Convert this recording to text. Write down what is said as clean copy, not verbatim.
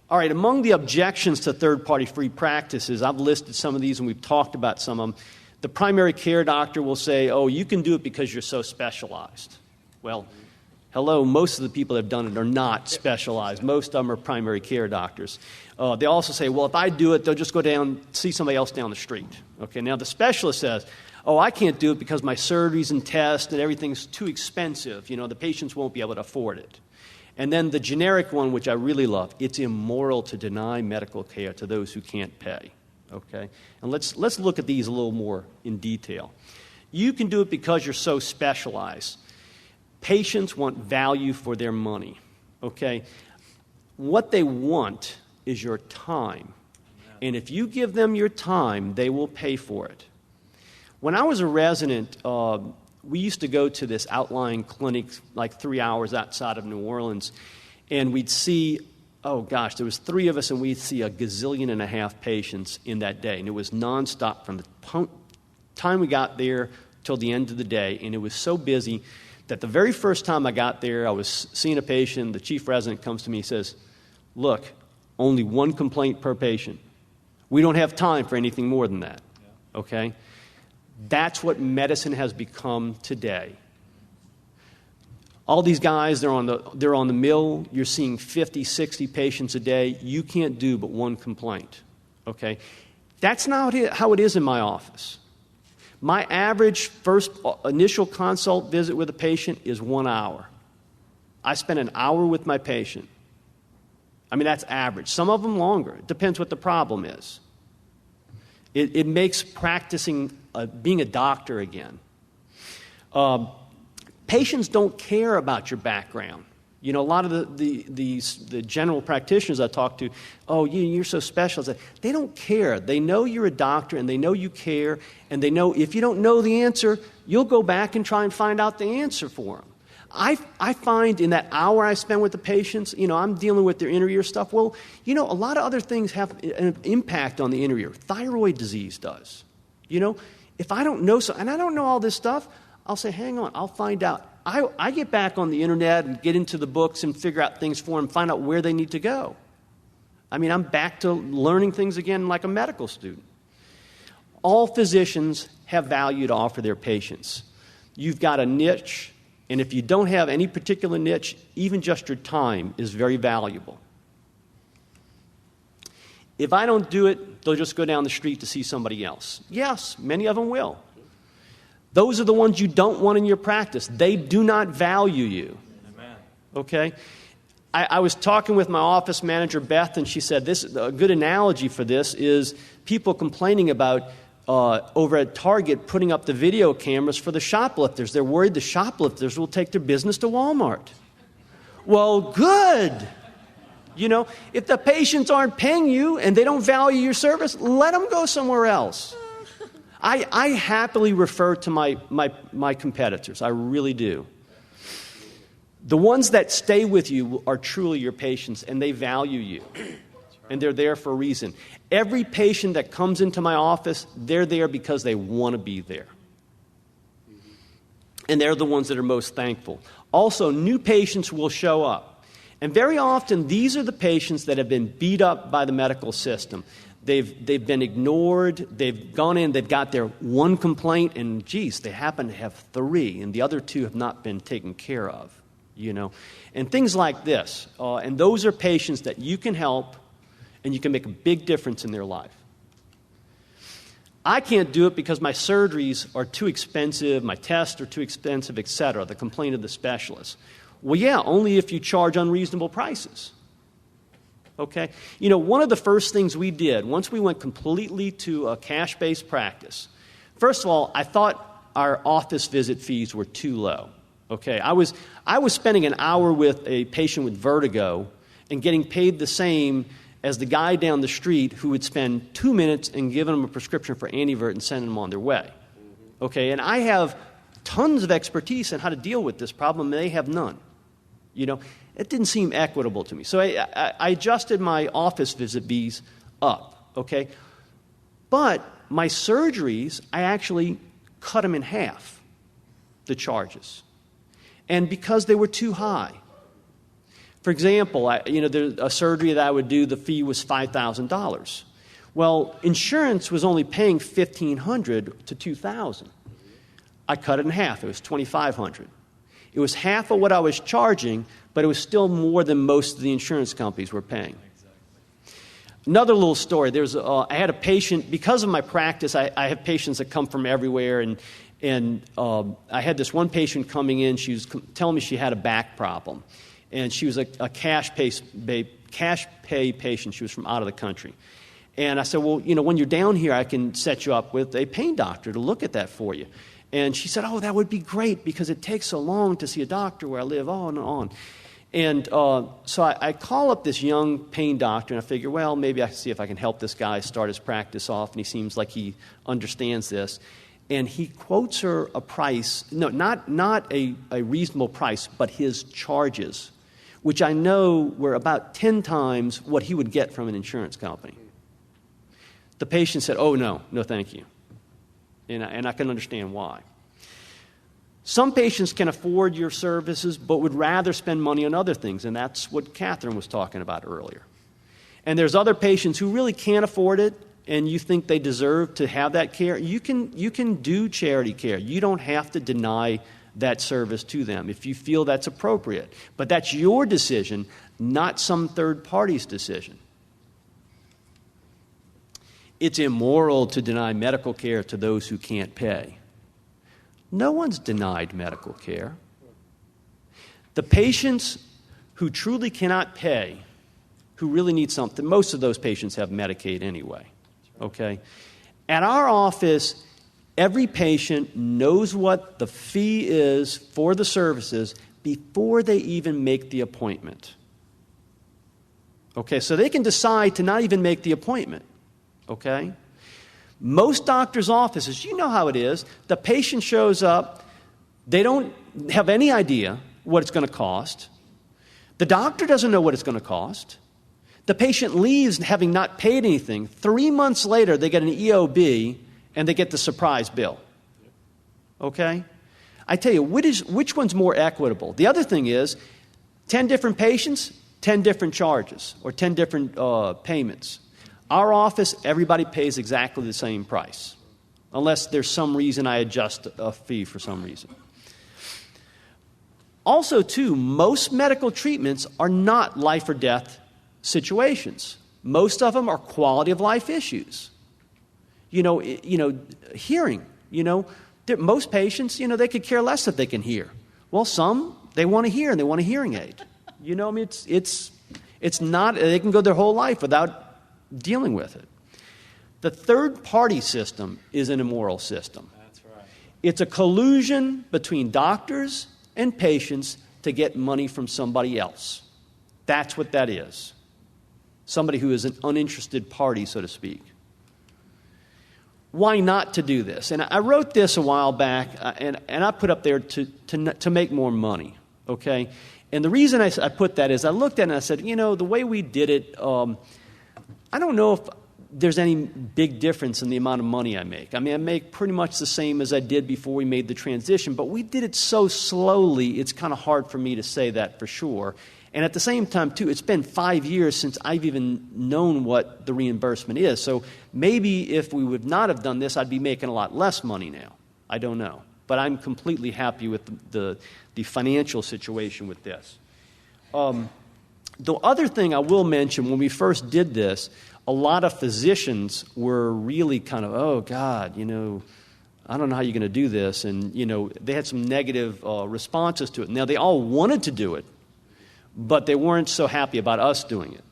All right, among the objections to third-party-free practices, I've listed some of these and we've talked about some of them. The primary care doctor will say, oh, you can do it because you're so specialized. Well, hello, most of the people that have done it are not specialized. Most of them are primary care doctors. They also say, well, if I do it, they'll just go down, see somebody else down the street. Okay, now the specialist says, oh, I can't do it because my surgeries and tests and everything's too expensive. The patients won't be able to afford it. And then the generic one, which I really love, it's immoral to deny medical care to those who can't pay. Okay? And let's look at these a little more in detail. You can do it because you're so specialized. Patients want value for their money. Okay? What they want is your time. And if you give them your time, they will pay for it. When I was a resident, we used to go to this outlying clinic like 3 hours outside of New Orleans, and we'd see, there was 3 of us, and we'd see 1.5 gazillion patients in that day. And it was nonstop from the time we got there till the end of the day, and it was so busy that the very first time I got there, I was seeing a patient, the chief resident comes to me and says, look, only 1 complaint per patient. We don't have time for anything more than that, okay? That's what medicine has become today. All these guys, they're on the mill. You're seeing 50, 60 patients a day. You can't do but 1 complaint, okay? That's not how it is in my office. My average first initial consult visit with a patient is 1 hour. I spend an hour with my patient. I mean, that's average. Some of them longer. It depends what the problem is. It makes practicing, being a doctor again. Patients don't care about your background. A lot of the general practitioners I talk to, oh, you're so special. They don't care. They know you're a doctor, and they know you care, and they know if you don't know the answer, you'll go back and try and find out the answer for them. I find in that hour I spend with the patients, I'm dealing with their inner ear stuff. Well, a lot of other things have an impact on the inner ear. Thyroid disease does. If I don't know and I don't know all this stuff, I'll say, hang on, I'll find out. I get back on the internet and get into the books and figure out things for them, find out where they need to go. I mean, I'm back to learning things again like a medical student. All physicians have value to offer their patients. You've got a niche. And if you don't have any particular niche, even just your time is very valuable. If I don't do it, they'll just go down the street to see somebody else. Yes, many of them will. Those are the ones you don't want in your practice. They do not value you. Amen. Okay? I was talking with my office manager, Beth, and she said a good analogy for this is people complaining about over at Target putting up the video cameras for the shoplifters. They're worried the shoplifters will take their business to Walmart. Well, good. If the patients aren't paying you and they don't value your service, let them go somewhere else. I happily refer to my competitors. I really do. The ones that stay with you are truly your patients, and they value you. And they're there for a reason. Every patient that comes into my office, they're there because they want to be there. And they're the ones that are most thankful. Also, new patients will show up. And very often, these are the patients that have been beat up by the medical system. They've been ignored. They've gone in, they've got their 1 complaint, and geez, they happen to have 3, and the other 2 have not been taken care of. And things like this. And those are patients that you can help, and you can make a big difference in their life. I can't do it because my surgeries are too expensive, my tests are too expensive, etc., the complaint of the specialist. Well, yeah, only if you charge unreasonable prices. Okay? One of the first things we did, once we went completely to a cash-based practice, first of all, I thought our office visit fees were too low. Okay? I was spending an hour with a patient with vertigo and getting paid the same as the guy down the street who would spend 2 minutes and give them a prescription for Antivert and send them on their way. Okay, and I have tons of expertise in how to deal with this problem, and they have none. It didn't seem equitable to me. So I adjusted my office visit fees up, okay? But my surgeries, I actually cut them in half, the charges. And because they were too high. For example, a surgery that I would do, the fee was $5,000. Well, insurance was only paying $1,500 to $2,000. I cut it in half. It was $2,500. It was half of what I was charging, but it was still more than most of the insurance companies were paying. Another little story. I had a patient, because of my practice, I have patients that come from everywhere, and I had this one patient coming in. She was telling me she had a back problem, and she was a cash pay patient. She was from out of the country. And I said, well, when you're down here, I can set you up with a pain doctor to look at that for you. And she said, oh, that would be great because it takes so long to see a doctor where I live, on and on. And so I call up this young pain doctor, and I figure, well, maybe I can see if I can help this guy start his practice off, and he seems like he understands this. And he quotes her a price, no, not a reasonable price, but his charges, which I know were about 10 times what he would get from an insurance company. The patient said, oh, no, thank you. And I can understand why. Some patients can afford your services but would rather spend money on other things, and that's what Catherine was talking about earlier. And there's other patients who really can't afford it, and you think they deserve to have that care. You can do charity care. You don't have to deny that service to them if you feel that's appropriate. But that's your decision, not some third party's decision. It's immoral to deny medical care to those who can't pay. No one's denied medical care. The patients who truly cannot pay, who really need something, most of those patients have Medicaid anyway, okay? At our office, every patient knows what the fee is for the services before they even make the appointment. Okay, so they can decide to not even make the appointment, okay? Most doctors' offices, you know how it is. The patient shows up. They don't have any idea what it's going to cost. The doctor doesn't know what it's going to cost. The patient leaves having not paid anything. 3 months later, they get an EOB, and they get the surprise bill. Okay? I tell you, which one's more equitable? The other thing is, 10 different patients, 10 different charges, or 10 different payments. Our office, everybody pays exactly the same price, unless there's some reason I adjust a fee for some reason. Also, too, most medical treatments are not life or death situations. Most of them are quality of life issues. Hearing. Most patients, they could care less if they can hear. Well, some, they want to hear and they want a hearing aid. It's not, they can go their whole life without dealing with it. The third-party system is an immoral system. That's right. It's a collusion between doctors and patients to get money from somebody else. That's what that is. Somebody who is an uninterested party, so to speak. Why not to do this? And I wrote this a while back, and I put up there to make more money, okay? And the reason I put that is I looked at it and I said, the way we did it, I don't know if there's any big difference in the amount of money I make. I mean, I make pretty much the same as I did before we made the transition, but we did it so slowly, it's kind of hard for me to say that for sure. And at the same time, too, it's been 5 years since I've even known what the reimbursement is. So maybe if we would not have done this, I'd be making a lot less money now. I don't know. But I'm completely happy with the financial situation with this. The other thing I will mention, when we first did this, a lot of physicians were really kind of, oh, God, I don't know how you're going to do this. And, they had some negative responses to it. Now, they all wanted to do it, but they weren't so happy about us doing it.